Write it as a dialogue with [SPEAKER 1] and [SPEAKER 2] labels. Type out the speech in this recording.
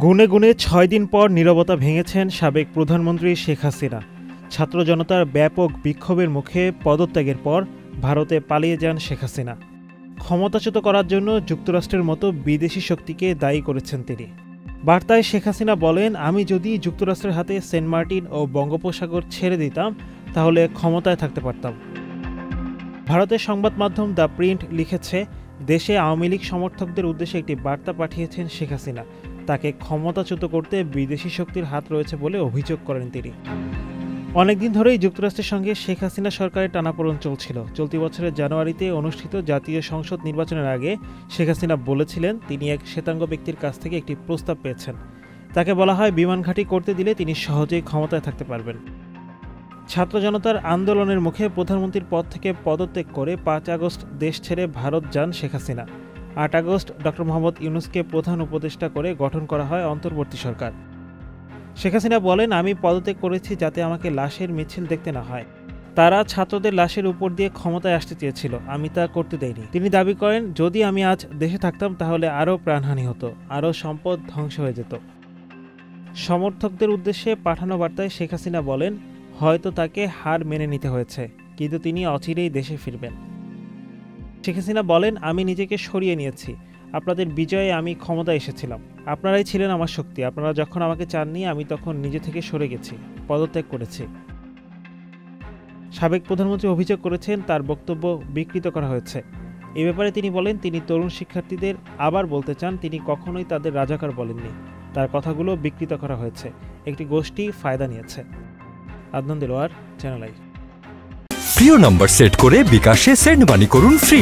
[SPEAKER 1] গুনে গুনে ৬ দিন পর নীরবতা ভেঙেছেন সাবেক প্রধানমন্ত্রী শেখ হাসিনা। ছাত্র জনতার ব্যাপক বিক্ষোভের মুখে পদত্যাগের পর ভারতে পালিয়ে যান শেখ হাসিনা। ক্ষমতাচ্যুত করার জন্য যুক্তরাষ্ট্রের মতো বিদেশি শক্তিকে দায়ী করেছেন তিনি। বার্তায় শেখ হাসিনা বলেন, আমি যদি যুক্তরাষ্ট্রের হাতে সেন্ট মার্টিন ও বঙ্গোপসাগর ছেড়ে দিতাম তাহলে ক্ষমতায় থাকতে পারতাম। ভারতের সংবাদ মাধ্যম দ্য প্রিন্ট লিখেছে, দেশে আওয়ামী লীগ সমর্থকদের উদ্দেশ্যে একটি বার্তা পাঠিয়েছেন শেখ হাসিনা। তাকে ক্ষমতাচ্যুত করতে বিদেশি শক্তির হাত রয়েছে বলে অভিযোগ করেন তিনি। অনেকদিন ধরেই যুক্তরাষ্ট্রের সঙ্গে শেখ হাসিনা সরকারের টানাপোড়েন চলছিল। চলতি বছরের জানুয়ারিতে অনুষ্ঠিত জাতীয় সংসদ নির্বাচনের আগে শেখ হাসিনা বলেছিলেন তিনি এক শ্বেতাঙ্গ ব্যক্তির কাছ থেকে একটি প্রস্তাব পেয়েছেন। তাকে বলা হয় বিমান ঘাঁটি করতে দিলে তিনি সহজেই ক্ষমতায় থাকতে পারবেন। ছাত্র জনতার আন্দোলনের মুখে প্রধানমন্ত্রীর পদ থেকে পদত্যাগ করে ৫ আগস্ট দেশ ছেড়ে ভারত যান শেখ হাসিনা। ৮ আগস্ট ডক্টর মোহাম্মদ ইউনূসকে প্রধান উপদেষ্টা করে গঠন করা হয় অন্তর্বর্তী সরকার। শেখ হাসিনা বলেন, আমি পদত্যাগ করেছি যাতে আমাকে লাশের মিছিল দেখতে না হয়। তারা ছাত্রদের লাশের উপর দিয়ে ক্ষমতায় আসতে চেয়েছিল, আমি তা করতে দেইনি। তিনি দাবি করেন, যদি আমি আজ দেশে থাকতাম তাহলে আরও প্রাণহানি হতো, আরও সম্পদ ধ্বংস হয়ে যেত। সমর্থকদের উদ্দেশ্যে পাঠানো বার্তায় শেখ হাসিনা বলেন, হয়তো তাকে হার মেনে নিতে হয়েছে, কিন্তু তিনি অচিরেই দেশে ফিরবেন। শেখ হাসিনা বলেন, আমি নিজেকে সরিয়ে নিয়েছি। আপনাদের বিজয়ে আমি ক্ষমতায় এসেছিলাম। আপনারাই ছিলেন আমার শক্তি। আপনারা যখন আমাকে চাননি আমি তখন নিজে থেকে সরে গেছি, পদত্যাগ করেছি। সাবেক প্রধানমন্ত্রী অভিযোগ করেছেন তার বক্তব্য বিকৃত করা হয়েছে। এ ব্যাপারে তিনি বলেন, তিনি তরুণ শিক্ষার্থীদের আবার বলতে চান তিনি কখনোই তাদের রাজাকার বলেননি। তার কথাগুলো বিকৃত করা হয়েছে। একটি গোষ্ঠী ফায়দা নিয়েছে। Adnan Dilwar, channel I.
[SPEAKER 2] প্রিয় নম্বর সেট করে বিকাশে সেন্ড মানি করুন ফ্রি।